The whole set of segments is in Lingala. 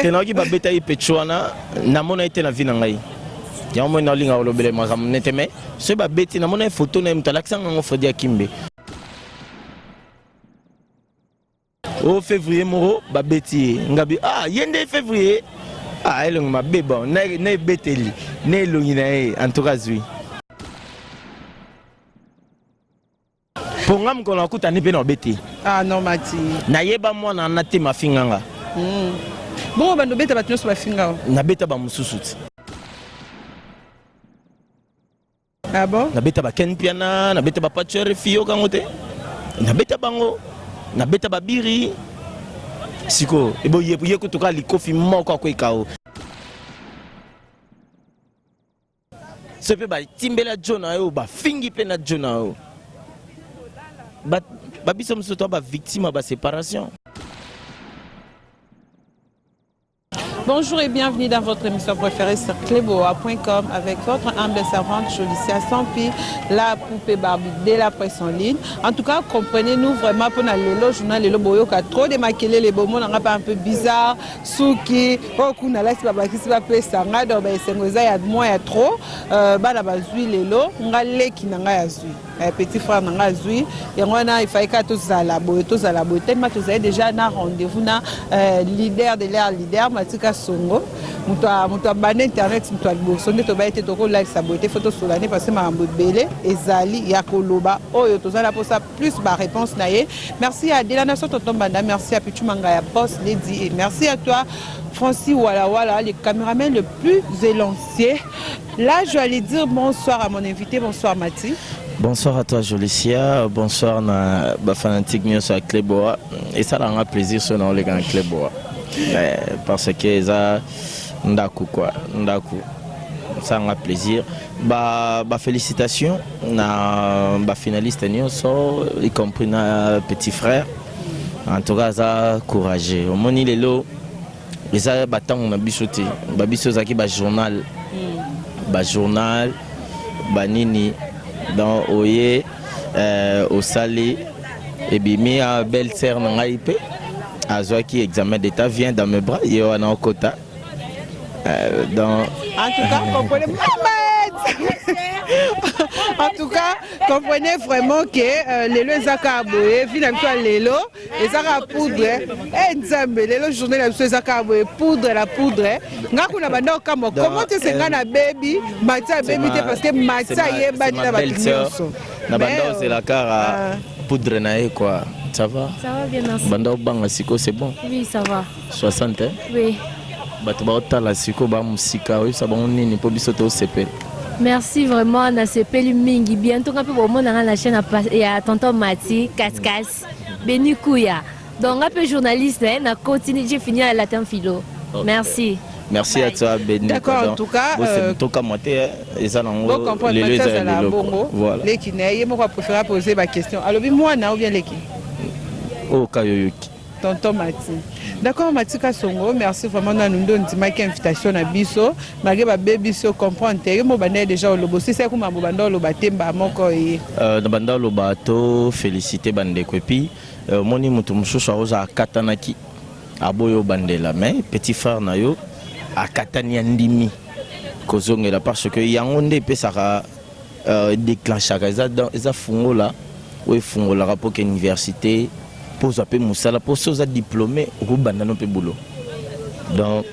tenaki babeta yi pechuana na mona ite na vina ngai ya mo na linga olobele makam neteme so babeti na mona photo na mtalakisa ngo Fredi Akimbe au février moro babeti ngabi yende février elongi mabeba na beteli na elongi na ye en tout cas zui ponga mkono akuta ni pe na beti non mati na yeba mwana na te mafinganga bon bando beta batino so bafinga na beta ba mususuti bon na beta ba ken piana na beta ba pachere fio kangote na beta bango na beta ba biri siko ebo ye kutuka likofi moko kwa ikao sepe ba timbela jona yo ba fingi pe na jona yo ba biso msoto ba victime ba séparation. Bonjour et bienvenue dans votre émission préférée sur cleboa.com avec votre humble servante Jolicia Sampi, la poupée Barbie de la presse en ligne. En tout cas, comprenez-nous vraiment pour le journal Le Boyo qui a trop démaquillé les beaux mots, on pas un peu bizarre, souki, on a là c'est pas qui se va payer ça, donc c'est il y a moins il y a trop, la bazui les lots, on a les qui n'ont pas zui. Petit frère n'a pas zui et on a il fallait que tous à la boue tellement tous avez déjà un rendez-vous na leader de l'air leader Matika Songo muto bande internet muto albosonde to ba été to ko like sa beauté photo solane parce que ma mbele ezali ya koloba oyo tozala pour ça plus ba réponse na ye. Merci à Delana Sototombanda, merci à Pichu Manga ya Boss Lady et merci à toi Francis Wala, le caméraman le plus élancé. Là je vais aller dire bonsoir à mon invité, bonsoir Mati. Bonsoir à toi Jolicia, bonsoir na ba fanatique mio sur Cleboa et ça rend plaisir sur les gars Cleboa parce que ça ndaku quoi ndaku ça rend plaisir ba félicitations na ba finaliste nyonso y compris na petit frère en tout cas ça courageux au moni lelo les a batang na bisoté ba biso zaki ba journal banini dans Oye, au Salé, et bien ma belle-sœur n'a pas à qui examen d'état vient dans mes bras, il y a un quota. En tout cas, comprenez vraiment que les lois Zakaboé, finalement les lois, et Zaka poudre, et Nzambe, les lois journée la Zakaboé, la poudre. Comment tu sais que baby, Matia baby, parce que Matia est bani la belle-sœur. Na banda c'est la cara poudre nae quoi. Ça va? Ça va bien merci. Banda banga siko c'est bon? Oui, ça va. 60 hein? Oui. Bato ba otala siko ba musika, oui ça ba nini po biso to sepel. Merci vraiment, na sepeli mingi. Bientôt, on peut voir la chaîne à tonton Mati, Cascas, Beni Kouya. Donc, un peu journaliste, on a continué, j'ai fini à latin philo. Okay. Merci. Merci à toi, Beni. D'accord, en tout cas. C'est tout comme moi, et ça, on va les voilà. Les qui n'aient pas préféré poser ma question. Alors, moi, on a bien les qui? Oh, Kayoyoki. Tonton Mati. D'accord, Matika Songo, merci vraiment de nous donner une invitation à Bisso. Malgré que baby so comprendre, je suis déjà au lobo. Si c'est comme un bando au batemba, mon coï. Dans bando au bateau, félicité bande kwepi. Moni mutumsho shaoza katanaki. Aboyo bandela mais petit frère nayo a katania ndimi. Kozongela parce que yangonde pe saka déclencher ça fungo là, ou fungo là rapport que université. Pour appeler Moussala, pour ceux diplômés, donc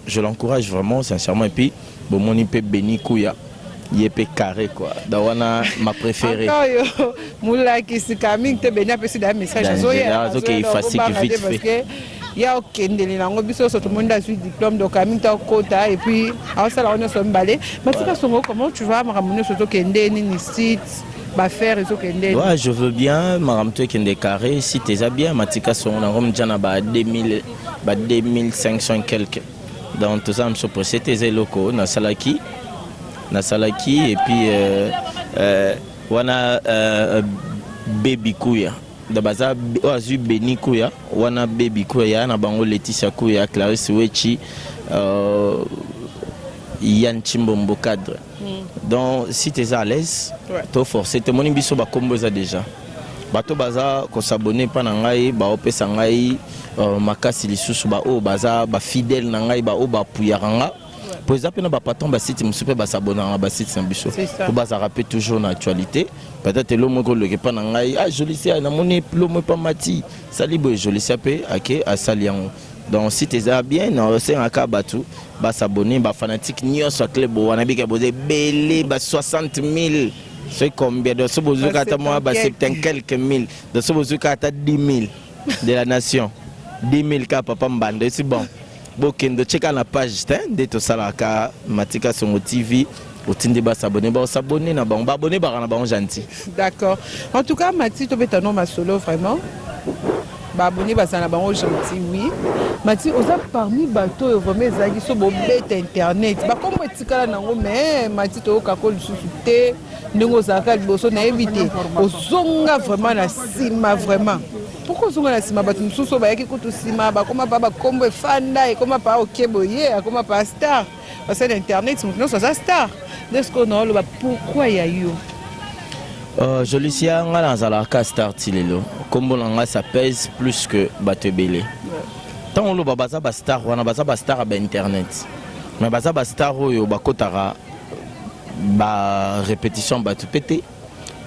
je l'encourage vraiment sincèrement et puis bon mon IP béni Kouya, il est carré quoi. Dawana ma préférée. Moula qui se camine te béni après c'est un message ok il facile vite fait. Il y a aucun délai là, on biso tout le monde a eu diplôme donc camine ta quota et puis en ça là on est sur emballé. Mais comment tu vas me ramener surtout kende ni site. Ouais, je veux bien, Maramto Kende Carré, si tu es bien, Matika son on a 2500 quelques. Donc tout ça, je suis pressé, tes locaux, na Salaki, et puis on a Baby Kouya. De base, on a eu Beni Kouya, on a Baby Kouya, on a Bango Laetitia Kouya, Clarisse Wechi, Yann Chimbombo cadre. Donc si tu es à l'aise, tu es forcé. Tu es mon biso ba combo ça déjà. bato baza ko s'abonner pa na ngai ba opesa ngai makasi lisusu ba o baza ba fidèle na ngai ba o ba puyaranga pour exemple na ba patron ba site musupe ba s'abonner na ba site na biso pour baza rappeler toujours na actualité peut-être l'homme ko le pa na ngai Jolicia na moni l'homme pa mati salibo Jolicia pe ake asaliango donc si tu es bien non c'est un cas batu ba s'abonner ba fanatique nyonso club wana bika boze belé ba 60 000 c'est combien de ce besoin kata moi ba 70 quelques mille de ce besoin kata 10 000 de la nation 10 000 ka papa mbande c'est bon bokendo checker la page de to salaka matika sur TV otindi ba s'abonner na ba abonner ba na ba gentil. D'accord. En tout cas Mati to betano ma solo vraiment ba abonner ba na ba gentil oui. Mati oza parmi bato vraiment ezaki so bo bête internet ba comme etikala nango mais Mati to ka ko lisusu te ndingo zaka liboso na éviter ozonga vraiment na sima vraiment. Pourquoi on a si ma bateau sous so ba yaki kutu sima ba koma ba kombo fanda et koma pa okeboye koma pa star parce que l'internet maintenant ça star est-ce qu'on a le pourquoi il y a eu Jolicia nga na zalaka star tilelo kombo nga ça pèse plus que batebele tant on lo baza ba star wana baza ba star ba internet mais baza ba star oyo ba kotara ba répétition ba tout pété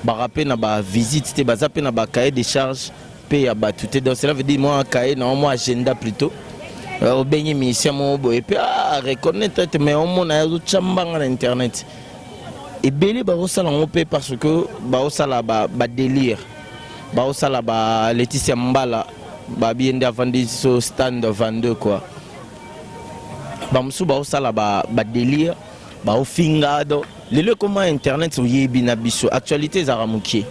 ba rappel na ba visite te baza pe na ba cahier de charge à battre. Donc cela veut dire moi cahier non moi agenda plutôt au baigner mission mon et puis à reconnaître mais on mon a chambanga internet et belé ba osala on peut parce que ba osala ba délire ba osala ba Laetitia Mbala ba bien avant so stand 22 quoi ba musu ba osala ba délire ba ofingado le comment internet yebi na biso actualité za ramuki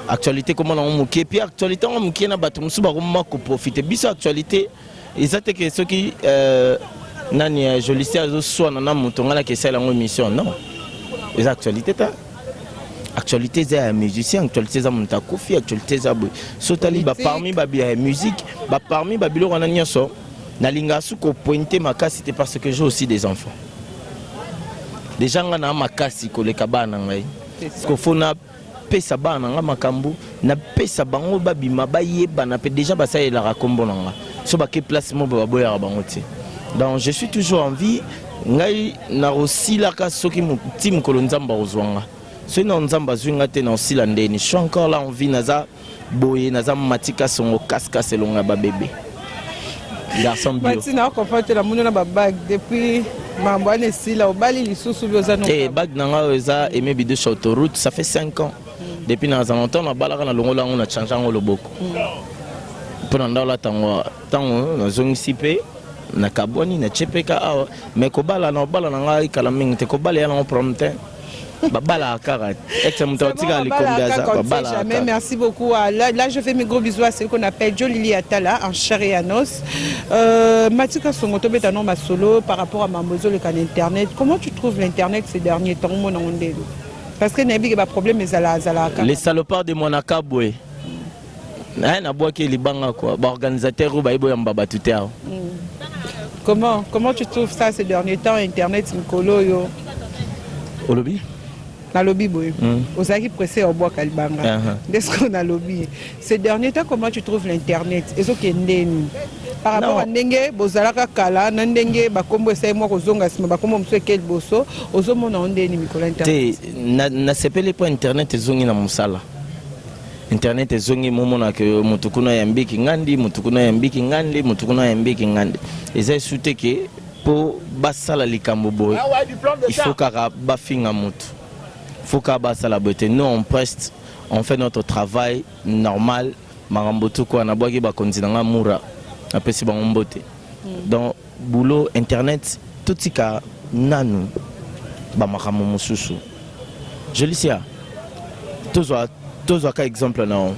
actualité comment on mouké puis actualité on mouké na bato musu ba ko profiter biso actualité ezate que ceux qui nani Jolicia zo so na mutonga la que c'est la émission non les actualités ta actualité za musicien actualité za monta kofi actualité za sotali ba parmi ba bien musique ba parmi ba bilo wana nyoso na linga su ko pointer makasi c'était parce que j'ai aussi des enfants des gens na makasi ko le kabana ngai parce que faut na pesa bana nga makambu na pesa bango babima bayeba na pe déjà basa ela rakombo nanga so ba ke place mo ba boya bango ti donc je suis toujours en vie ngai na osila ka soki mu team kolonzamba ozwanga so na nzamba zwinga te na osila ndeni je suis encore là en vie naza boye naza matika songo kaska selonga ba bébé garçon bio Matina confronté la monona ba bag depuis mambo ane sila obali lisusu bioza no eh bag nanga eza aimé bido sur autoroute ça fait 5 ans. Depuis dans un temps, on a balayé dans le on a changé le beaucoup. Pendant la temps, na zone sipé, na kaboni, na chepeka, mais kobala na bala na ngai kalaming te kobala ya na prompte. Babala akara. Jamais. Merci beaucoup. Là, je fais mes gros bisous à celui qu'on appelle Jolili Atala en chair et en os. Matika Songoto Betano ma solo par rapport à Mambozo le canal internet. Comment tu trouves l'internet ces derniers temps mon ondé? Parce que Nabi a problème mais les salopards de Monaka Boué. Na bois qui les banga quoi. Organisateur ou baïbo yamba batuter. Comment tu trouves ça ces derniers temps internet Nkolo yo? Au lobby? Na lobby boy. Aux qui pressé au bois kalbanga. Est-ce qu'on a lobby? Ces derniers temps comment tu trouves l'internet? Est-ce que ndeni? Par rapport à ndenge bozalaka kala na ndenge bakombo essaye moi kozonga sima bakombo mso kel boso ozomona ndeni mikola internet na sepele po internet ezongi na musala internet ezongi momona ke mutukuna yambiki ngandi mutukuna yambiki ngandi mutukuna yambiki ngandi eza sute ke po basala likambo boy il faut kaka bafinga mutu faut ka basala bote nous on preste on fait notre travail normal marambotu ko na boaki ba konzinanga mura apesi bango mbote donc boulot internet totika nanu ba makamo mususu Jolicia tozo ka exemple na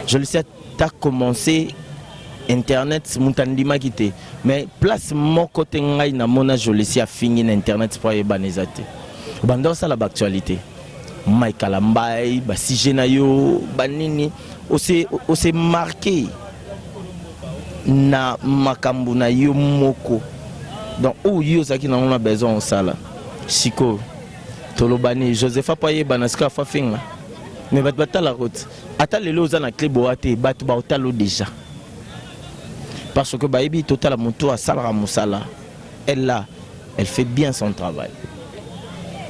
Jolicia t'as commencé internet mutandima kité mais place moko te ngai na mona Jolicia fini na internet pour ebanezate bando ça la actualité Michael Mbai ba sijena yo banini ose marqué na makambu na yo moko donc où yo ça qui n'a besoin sala siko tolobani Josepha paye banaska fa finga mais bato la route ata lelo za na Cléboa te bato ba otalo déjà parce que baebi total mutu a salara musala elle là elle fait bien son travail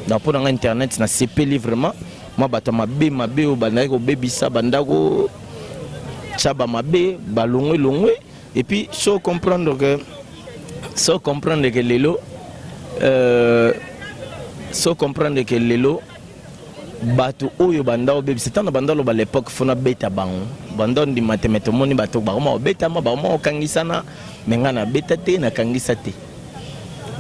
donc pour internet na sepeli vraiment moi bato mabe o banaki ko bebisa bandako chaba mabe balongwe et puis faut comprendre que lelo bato oyo banda obebi c'est tant banda lo ba l'époque fona beta bango banda ndi matemeto moni bato ba ma beta ma ba ma kangisana menga na beta te na kangisa te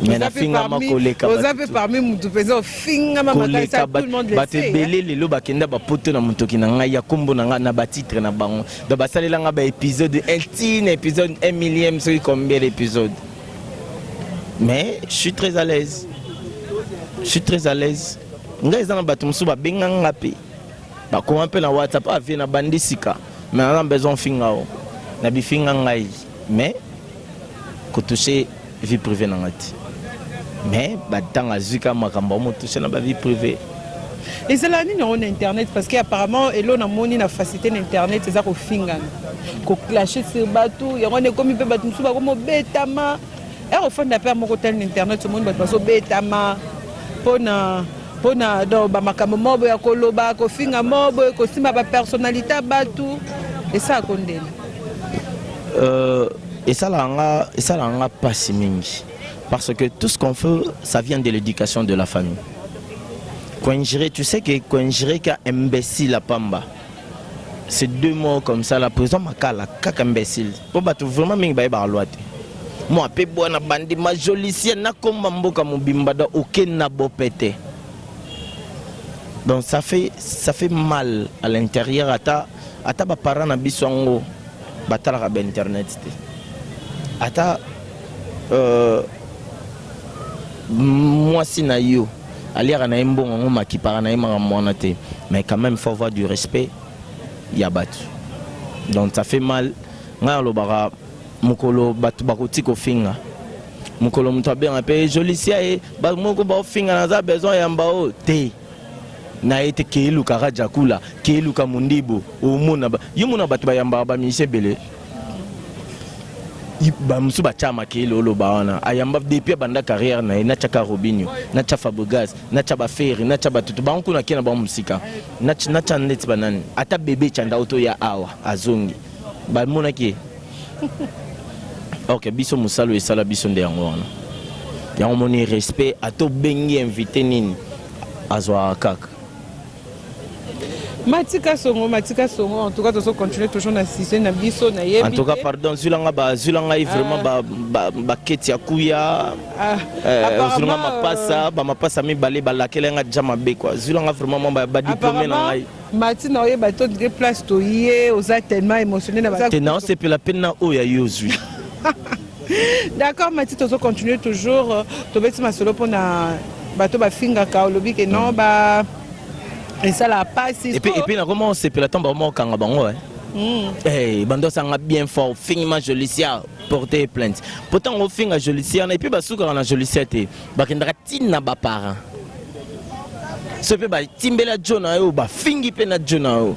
mais na finga ma koleka vous avez parmi mutu pesa finga ma makasa tout le monde le sait bato belé lelo bakenda ba poto na mutoki na ngai ya kombo na nga na ba titre na bango do basalela nga ba épisode épisode 1 millième c'est combien d'épisodes mais je suis très à l'aise ngai zana bato musu ba benga ngapi ba ko un peu na WhatsApp avi na bandisika mais on a besoin fingao na bi finga ngai mais ko toucher vie privée na ngati mais ba tanga zuka makambo mo toucher na ba vie privée et c'est là ni on internet parce que apparemment elo na moni na facilité d'internet c'est ça ko finga ko clasher sur bato ya ngone komi pe bato musu ba ko mo betama et au fond d'après mon côté internet tout le monde ba so betama pona do ba makambo mobo ya koloba ko finga mobo ko simba ba personnalité batu et ça condamne et ça l'a pas si mingi parce que tout ce qu'on fait ça vient de l'éducation de la famille Kwenjire, tu sais que Kwenjire ka imbécile à Pamba c'est deux mots comme ça la prison makala kaka imbécile pour batu vraiment mingi ba ba loi moi pe bona bandi ma jolicie na komba mboka mobimba da aucun na bopete. Donc ça fait mal à l'intérieur ata ba parents na bisongo batala ba internet ata moi si na yo aliara na mbongo ngoma ki para na mama mwana te mais quand même faut avoir du respect ya batu. Donc ça fait mal ngalo bara mukolo batu bakoti ko finga mukolo mutu bien pe jolicia e ba moko ba finga na za besoin ya mbao te na ete keilu ka rajakula keilu ka mundibo o mona ba yumuna batu ba yamba ba mise bele ba musu ba chama keilu lo ba wana ayamba depuis banda carrière na chaka Robinho na cha Fabregas na cha ba Ferry na cha batutu ba nkuna kina ba musika na cha net banani ata bebe chanda auto ya awa azongi ba mona ki ok biso musalo esala biso nde yango wana yango moni respect ato bengi invité nini azwa kaka Matika Songo en tout cas tu continuer toujours na sisé na biso na yebi en tout cas pardon zulanga vraiment ba keti akuya zulanga mapasa mi balé balakelenga jama be quoi zulanga vraiment ba diplômé na ngai Matina oye ba to de place to yé aux tellement émotionné na ba non c'est pour la peine na oya yozui. D'accord Mathi tu continuer toujours to beti masolo pona bato ba finga ka olobi ke non ba et ça la passe et puis na comment c'est pour la tombe mo kanga bango eh bando sanga bien fort finiment jolicia porter plainte pourtant on finga jolicia et puis ba suka na jolicia te ba kindra tina ba parents ce pe ba timbela jona yo ba fingi pe na jona yo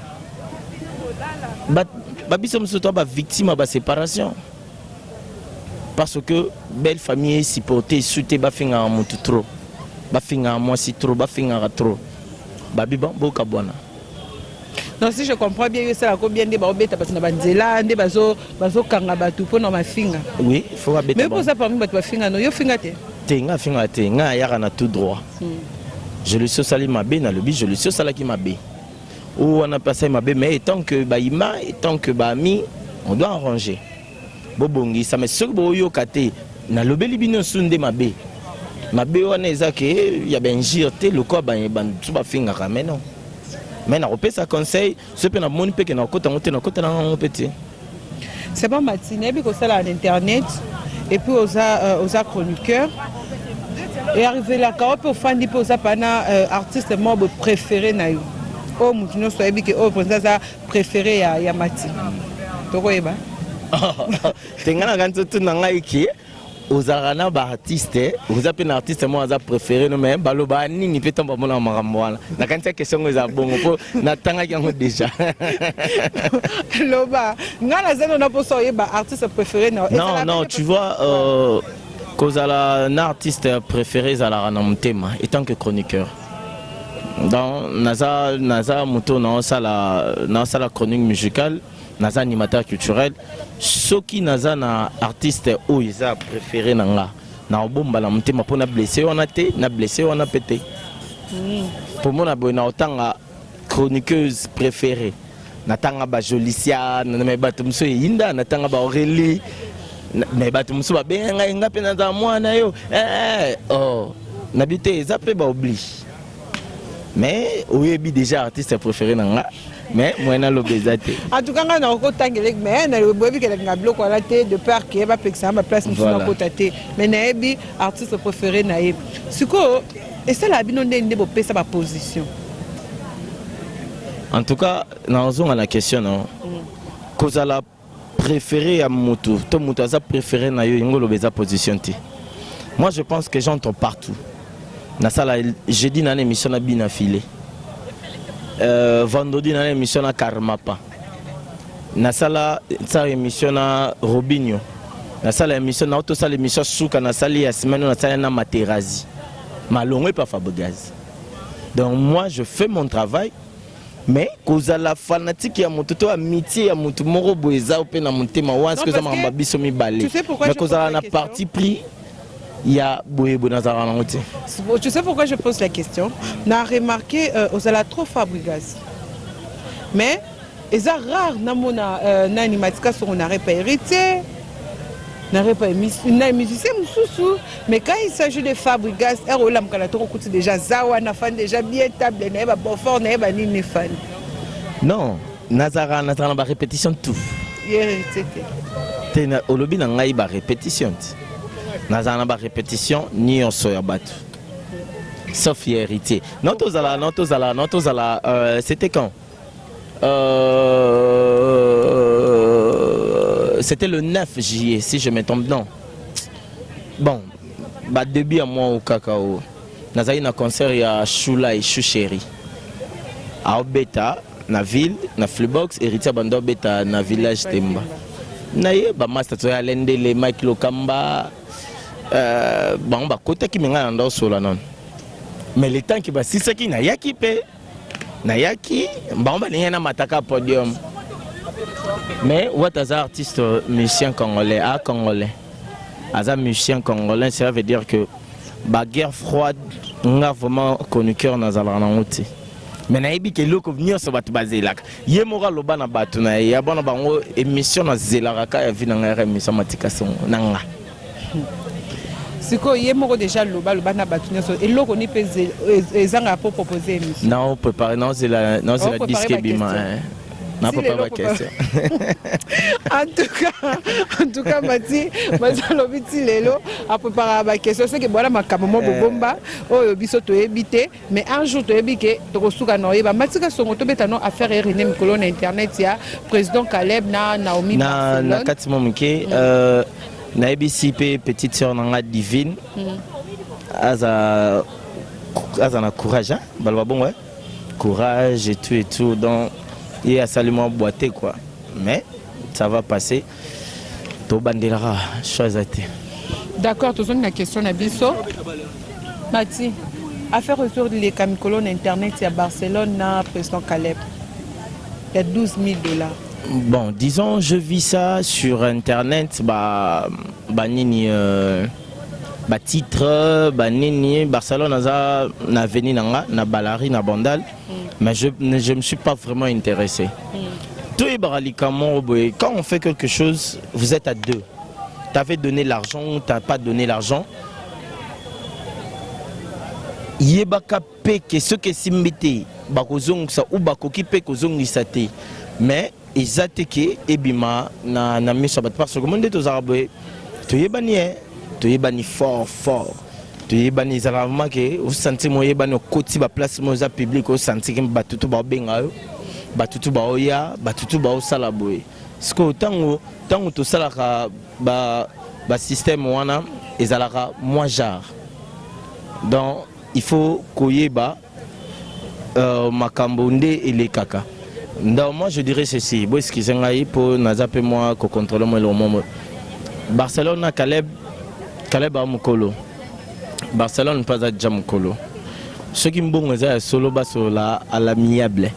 ba biso msoto ba victime ba séparation parce que belle famille supporter souter ba finga mutu trop ba finga moi si trop ba finga trop babi boka bwana. Non si je comprends bien ça la combien de babeta parce que na banzela nde bazo kanga batu po na mafinga. Oui, il faut babeta. Mais pour ça parmi batu bafinga no yo finga te. Tenga finga te nga yaka na tout droit. Je le suis sali mabe na lobi je le suis sala ki mabe. Ou on a passé mabe mais tant que baima et tant que bami on doit arranger. Bobongi ça mais ce boyo kate na lobeli bino sunde mabe. Mabe wana ezake ya benjir te lokwa ba tuba finga mais non mais na repesa conseil ce pe na moni pe ke na kota ngote na kota na petit c'est bon matinée bi ko sala en internet et puis aux chroniqueurs et arrivé là ka pe fandi pe aux pana artiste membre préféré na yo o mutu no so ebi ke o président préféré ya Mati to ko eba tengana ganto tu na ngai ki aux arana ba artiste vous appelez un artiste moi za préféré no mais baloba nini peut tomber mon makambo wana na kanisa question za bongo po na tanga yango déjà loba ngana zeno na poso yeba artiste préféré non tu vois cause à un artiste préféré za la na mutema étant que chroniqueur dans naza moto na sala chronique musicale naza animateur culturel ce qui naza na artiste ou isa préféré nanga na bomba na mutema pona blessé on a té na blessé on a pété pour moi na bona otanga chroniqueuse préférée natanga ba Jolicia na me batumso yinda natanga ba Aurélie mais batumso ba benga ngape na za mwana yo oh nabité zape ba oublie mais oui déjà artiste préféré nanga mais moi na l'obésité en tout cas on a tangele mais na bobi que na bloc wala té de peur que va pexer ma place na kotate mais na ebi artiste préféré na ebi siko et c'est la bino ndé bo pesa ba position en tout cas na ozonga la question non cause la préféré à moto to moto za préféré na yo ngolo beza position té moi je pense que j'entends partout na sala jeudi na émission na bina filé vendredi na émission na Karmapa na sala sa émission na Robinho na sala émission na auto sala émission suka na sali ya semaine na sala na Materazi malongwe pas Fabogaz donc moi je fais mon travail mais cause la fanatique ya moto to amitié ya moto moro boeza ope na motema wa ce que ça m'a biso mi balé mais cause la parti pris il y a Boyebo Nazara Nangote. Tu sais pourquoi je pose la question? On a remarqué aux ala trop Fabregas. Mais ils ont rare namona n'animatika sur on n'arrête pas hérité, n'arrête pas musicien moussou. Mais quand il s'agit de Fabregas, Erolam Kalato coûte déjà Zawa na fan déjà bien table, n'est pas bon fort, n'est pas ni fan. Non, Nazara na répétition tout. Hérité. T'es au lobby na ngai ba répétition. Nazana ba répétition ni on soya battu sauf héritier non c'était quand c'était le 9 juillet si je me trompe non bon bah début à moi au cacao nazali na concert ya Shula et Chouchéri à Obeta na ville na Flubox héritier bando Obeta na village Temba naye ba master to ya lende le Mike Lokamba bon bah côté qui m'engage dans solo non mais le temps qui va si c'est qui na yaki pe na yaki bon bah n'y a na mataka podium mais what as artiste musicien congolais congolais as un musicien congolais ça veut dire que bah guerre froide on a vraiment connu cœur dans Zalanangote mais na ibi ke loko venir so batu bazela ye mora loba na batu na ya bona bango émission na zelaraka ya vina ngara émission matika son nanga siko ye moko déjà loba na batu nyoso et loko ni pe ezanga pour proposer émission non préparer non c'est la disque bima n'a pas la question en tout cas Mati bazalo biti lelo a préparer la question c'est que voilà makamo mo bomba oyo biso to ebité mais un jour to ebike to kosuka no yeba matika songo to betano affaire René Mikolo na internet ya président Caleb na Naomi na katimo mke na EBCP petite sœur nanga divine aza na courage hein balwa bon ouais courage et tout donc il a salement boité quoi mais ça va passer to bandera chose à terre. D'accord, tu as une question na biso Mati affaire autour de les camicolo internet à Barcelone na président Caleb il y a $12,000. Bon, disons, je vis ça sur internet, nini, titre, nini, Barcelone, na veni nanga, na balari, na bandal, mais je me suis pas vraiment intéressé. Quand on fait quelque chose, vous êtes à deux. Tu avais donné l'argent ou tu n'as pas donné l'argent. Yebaka peke ce que simbete bakozong sa ou bakoki pe kozong isate mais ezateke ebima na misabat parce que monde to zarabwe to yebani fort to yebani zaravement que au senti mo yebani koti ba place mo za public au senti que batutu ba benga yo batutu ba oya batutu ba osala boy ce que tango to salaka ba le système wana ezalaka moins jar. Donc il faut koyeba makambo nde et les kaka. Donc moi je dirais ceci, bon excusez-moi pour nazape moi ko contrôler moi le moment. Barcelone Caleb a mukolo. Barcelone pas à Jamukolo. Ceux qui m'ont solo basola à l'amiable.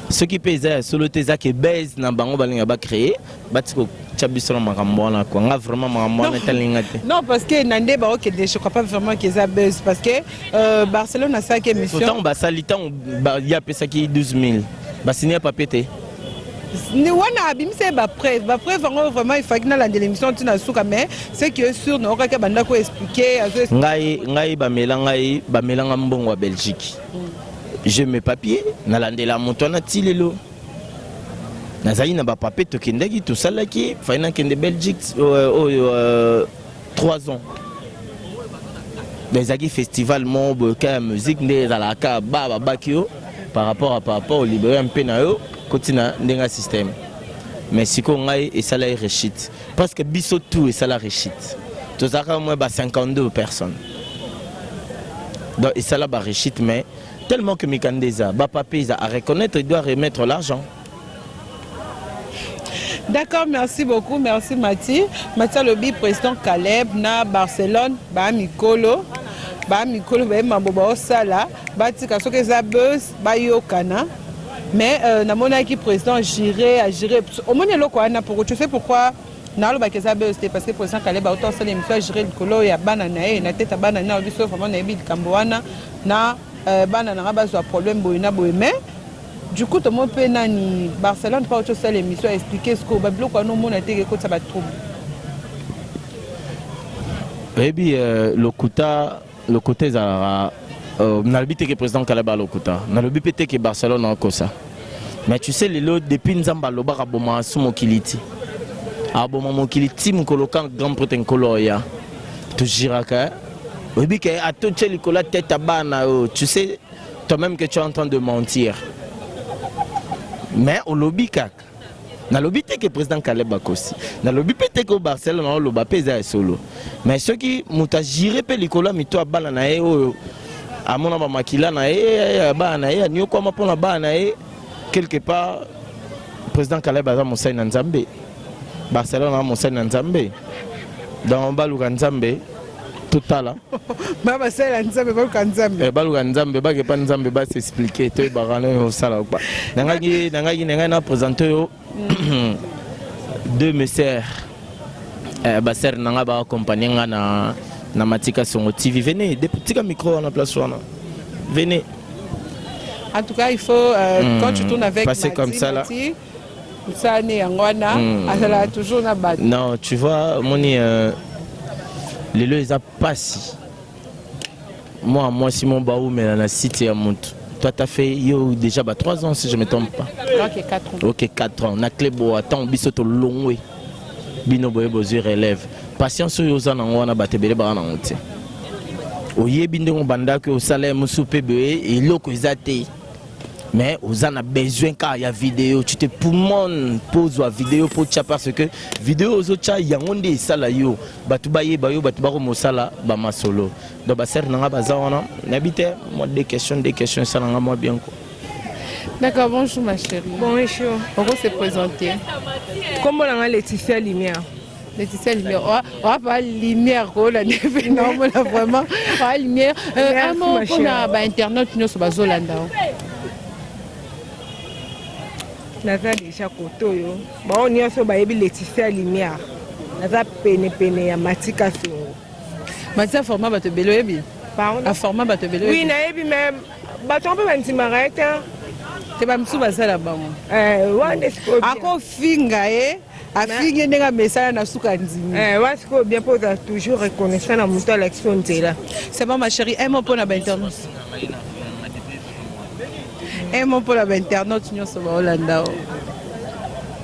Ceux qui pèsent solo teza que base na bango balinga ba créer batiko tchabisolo makambona quoi nga vraiment makambona telingate. Non parce que nande ba ok je crois pas vraiment que ça buzz parce que Barcelone a ça que mission. Autant ba salitan ba ya pesa ki 12000. Ba signer papier té. Ni wana abimse ba preuve vraiment il faut que na la l'émission tu na souka mais c'est que sûr na okaka banda ko expliquer ngai ba melanga mbongo wa Belgique. Je mes papiers nalandela moto na tilelo nazali na ba papier to kendaki to salaki faina kende Belgique 3 ans des festival mon ka musique nde za la ka ba bakio par rapport au libérer un peu na yo continue ndenga système mais siko ngai et ça la rechite parce que biso tout et ça la rechite to zaka moi ba 52 personnes donc et ça la ba rechite mais tellement que Mikandeza, Bapapé à reconnaître, il doit remettre l'argent. D'accord, merci beaucoup, merci Mathieu. Mathieu Lobi, président Caleb, na Barcelone, ba Mikolo, Maboba Osala, Batika Sokeza Buzz, Bayokana. Mais na qui président à gérer. Au moins tu sais pourquoi? Nalo ba keza Buzz, parce que président Caleb a autant ça l'émission à gérer le colo et à banana et na tête à banana, au sauf vraiment na ebi kamboana na bana na bazo problème boyina boyeme du coup tout le monde peut nani Barcelone pas autre seule émission expliquer ce que bablo quoi non mon a été que ça va trouble. Et puis le côté za na le but que président Kaleba le côté na le but peut-être que Barcelone encore ça mais tu sais les lots depuis nzamba loba raboma sumo kiliti aboma mo kiliti mon colocan grand prêtre coloya tu jiraka. Oui, à tout le tête à bana, tu sais toi-même que tu es en train de mentir. Mais au lobby, dans le lobby, tu es le président Caleb aussi. Dans le lobby, tu es que Barcelone, on l'a pesé solo. Mais ceux qui m'ont géré pellicula, mais toi, bana, à mon avis, makila, bana, n'y a quoi pour la bana, quelque part, le président Caleb a mon sein en Zambé. Barcelone a mon sein en Zambé. Dans Balou Nzambé. Total. Mama c'est Nzambe ba Nzambe. Baluka Nzambe ba ke pa Nzambe ba s'expliquer to barana au sala ba. Nangaki na présenter deux messieurs baser nanga ba accompagner na Matika Songo TV. Venez des petits micros en place là. Venez. En tout cas, il faut quand tu tournes avec passer comme ça là. Ça né ngwana, ça toujours na bas. Non, tu vois moni les lois ils pas si. Moi Simon Baou mais dans la cité à Monte. Toi tu as fait déjà 3 ans si je ne me trompe pas. OK 4 ans. OK 4 ans. Na Clébo attends bisoto longwe. Bino boye bozu relève. Patience yo za na ngwana batebele ba na monte. Oyebi ndongo banda que au salaire musu pebe et loko ezate. Mais aux en a besoin car il y a vidéo, tu te pose la vidéo pour tcha parce que vidéo aux autres il y a onde sala yo batubaye bayo batubaro mosala ba masolo donc ba ser nanga bazana n'habite moi des questions ça nanga moi bien quoi. D'accord, bonjour ma chérie. Bonjour. On va se présenter. Comment on a Laetitia Lumière? Laetitia Lumière. On va pas lumière la non vraiment pas lumière. Un mot pour na ba internet nous sur bazolanda. Naza déjà kotoyo ba on y a so ba yebi Laetitia Lumière naza pene ya Matika Songo Matika format ba te belo yebi pardon a format ba te belo oui na yebi même ba to ba ntimareta te ba msu ba sala ba mo wande sko ako finga a finga ndenga mesala na suka nzimi wa sko bien pour toujours reconnaissant na muto à l'action ntela. C'est bon ma chérie, un mot pour la internet. Un mot pour la internaute nyonso ba Hollanda.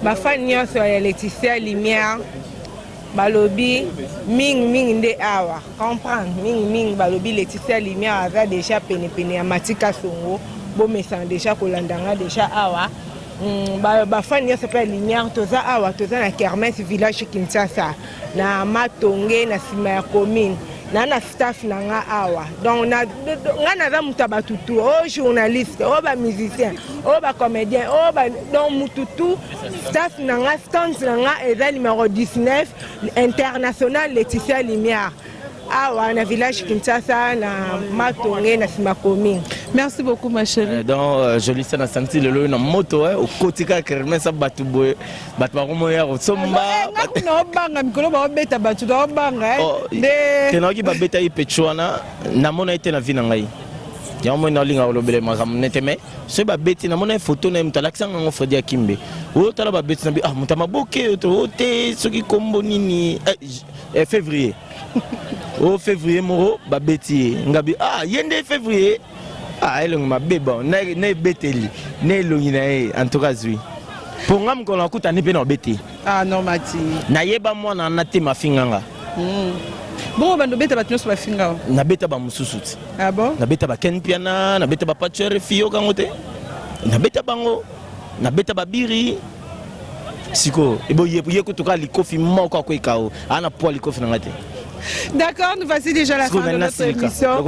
Ba fan nyonso ya Laetitia Lumière balobi ming nde awa comprendre ming balobi Laetitia Lumière a déjà pene ya Matika Songo bo message déjà kolandanga déjà awa bafani nyonso mpe ya lumière toza awa toza na kermesse village Kinshasa na Matonge na nsima ya commune na staff na nga awa donc nga naza moto ya batutu oyo journaliste oyo bamusicien oyo bacomédien oyo donc mututu staff na nga stand na nga eza numéro 19 international Laetitia Lumière awa na village Kinshasa na Matonge na nsima commune. Merci beaucoup ma chérie. Donc joli sana santi lelo na moto au kotika kermesse batu boye batu bakomoya kosomba na banga mikolo ba beta batu do banga de tenoki ba beta ipechwana na mona ite na vina ngai ya mo na linga olobele makam neteme so ba beti na mona photo na mtalakisa ngo Fredi Akimbe o tala ba beti na bi ah mutama boke to te soki kombo nini février au février moro ba beti ngabi ah yende février ah elongi mabe bon na beteli na elongi na ye en tout cas oui pour ngam ko na kuta ni pe na beti ah non mati na yeba mwana na te mafinganga bon bando beta batino so bafinga na beta ba mususu ah bon na beta ba Ken Piana na beta ba Patchere Fio kangote na beta bango na beta ba Biri siko ebo ye kutuka likofi moko ko ikao ana po likofi na ngate. D'accord, nous voici déjà la fin de notre émission.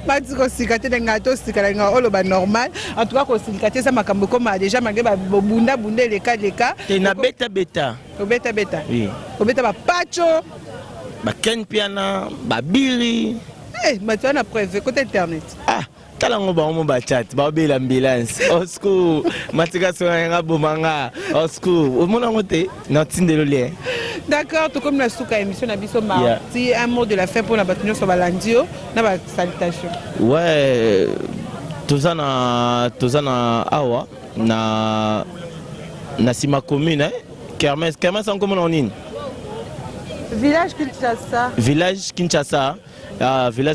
Matiko sikate ngato sikala nga oloba normal. En tout cas ko sikate ça makambo comme déjà malgré ba bunda bunda les cas. Et na beta beta. O beta beta. Oui. O beta ba Pacho. Ba Ken Piana, ba Biri. Eh, maintenant na preuve côté internet. Ah. Talango ba omo ba chat ba be l'ambulance osco matika so nga bomanga osco omona ngote na tindelo lie. D'accord, tout comme la souka émission na biso mardi un mot de la fin pour la batunyo so balandio na ba salutation. Ouais, tozana awa na sima commune kermesse en comment on dit village Kinshasa. Village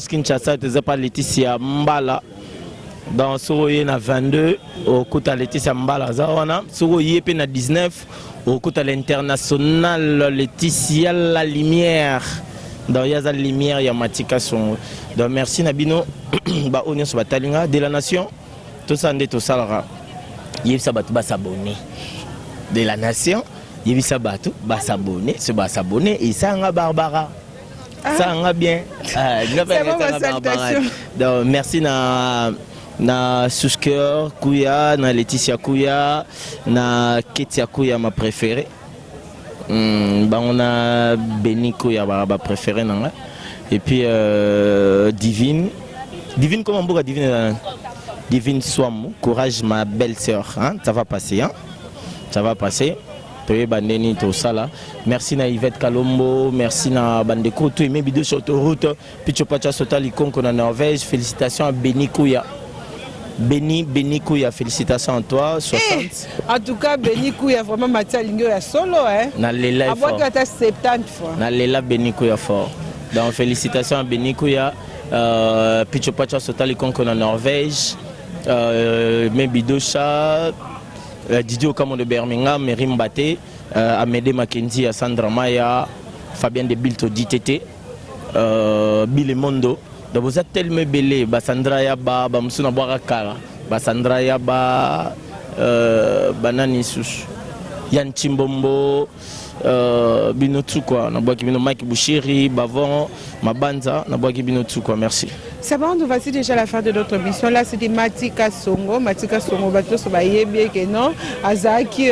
Kinshasa t'es pas Laetitia Mbala dans Soroye na 22 au kota Laetitia Mbala zawana Soroye pe na 19 au kota l'international Laetitia la lumière dans yaza lumière ya matika son. Donc merci Nabino ba onyo so batalinga de la nation tout ça ndé to salara yebisa batu ba s'abonner de la nation yebisa batu ba s'abonner se ba s'abonner et ça nga Barbara. Ça va bien. Donc merci na Susker Kouya, na Laetitia Kouya, na Ketia Kouya ma préférée. On a Béni Kouya ma préférée nanga. Et puis Divine comment on dit Divine Swam, courage ma belle-sœur, hein? Ça va passer hein? Ça va passer. Merci na Yvette Kalombo, merci na Bandeko, tout aimé bidou sur autoroute, Picho Pacha Sotali Konko na Norvège, félicitations à Béni Kouya. Béni Kouya, félicitations à toi, 60. En tout cas, Béni Kouya, vraiment Mathia Lingo ya solo, hein. Na Lela fort. À 70 fois. Na Lela Béni Kouya fort. Donc félicitations à Béni Kouya, Picho Pacha Sotali Konko na Norvège, Mebidosha. Didier Okamo de Birmingham, Merim Baté, Amédée Mackenzie, Sandra Maya, Fabien de Bilto DTT, Billy Mondo. Donc vous êtes tellement belé, Sandra Yaba, Bamsuna Borakara, Sandra Yaba, Banani Souch, Yann Chimbombo, Binotu quoi, Naboaki Mike Bouchiri, Bavon, Mabanza, Naboaki Binotu quoi, merci. Ça va, nous voici déjà à la fin de notre émission. Là, c'était Matika Songo, bateau sur bien que non. Azaki,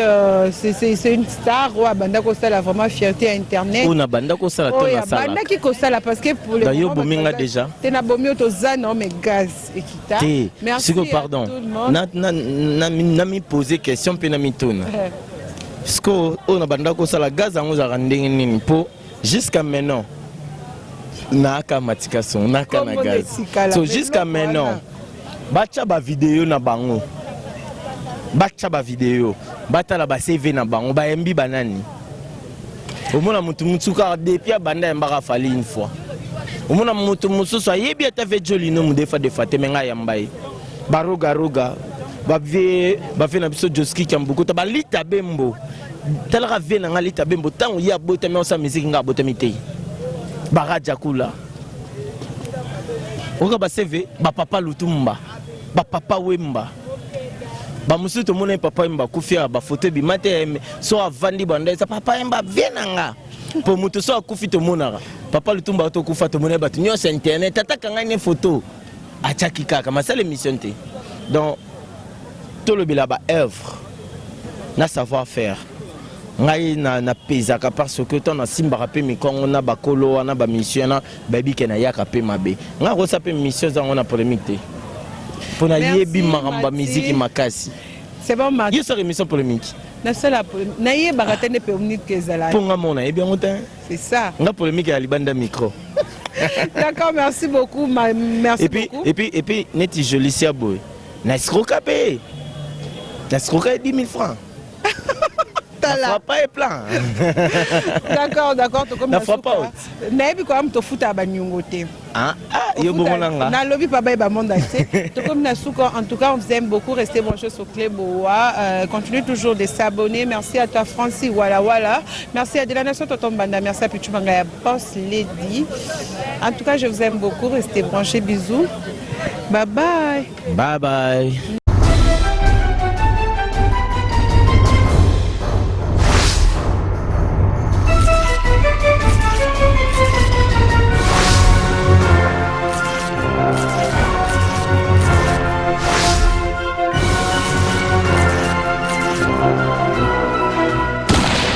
c'est une star. Banda Kosa, la vraiment fierté à Internet. On a Banda Kosa, Banda qui Kosa, parce que pour le moment. Bominga déjà. Tu n'as pas mis au non, mais gaz et kita. Merci. Pardon. N'a mis posé question, puis n'a mis tourne. Parce qu'on a Banda Kosa, la gaz, on a rendu pour jusqu'à maintenant. Naka matikason naka na gaz so jusqu'à maintenant bacha ba vidéo na bango batala ba CV na bango ba MB banani omona mutu mutsuka depuis banda yambaka fali une fois omona mutu mususu ayebi ata fait joli no mu defa te menga yambai baroga ba fe na biso joski kambuko ta balita bembo talaka ve na ngalita bembo tango ya bota me osa musique nga bota mite Baraja Kula. Oka ba CV, ba papa Lutumba, ba papa Wemba. ba musu to mona papa mba kufia ba photo bi mate so avandi banda ça papa mba vienanga pour mutu so akufi to mona papa lutumba to kufa to mona ba to nyo internet tata kanga ne photo achaki kaka masala émission te donc tout le bilaba œuvre na savoir faire ngai na pezaka parce que ton na simba rapé mi kongo na bakolo na ba mission na baby ke na yaka pe mabe nga ko sape mission za on a polémique te pour na yebi maramba musique makasi c'est bon Mati yo sera émission polémique na sala na ye baratene polémique ezala pour nga mona bien autant c'est ça nga polémique ya libanda micro. D'accord, merci beaucoup merci beaucoup et puis neti Jolicia boy na escroqué 10 000 francs. La pas est plein. D'accord, tu comme la frappe pas. Naïbi quand même te foutre à banyongote. Ah, yo bonanga. Na lobby pas ba monde assez. Tu comme na souka en tout cas on vous aime beaucoup, restez branchés sur Cléboa, continuez toujours de s'abonner. Merci à toi Francis voilà. Merci à de la nation Tonton Banda, merci à Pichu Mangaya Boss Lady. En tout cas, je vous aime beaucoup, restez branchés, bisous. Bye bye.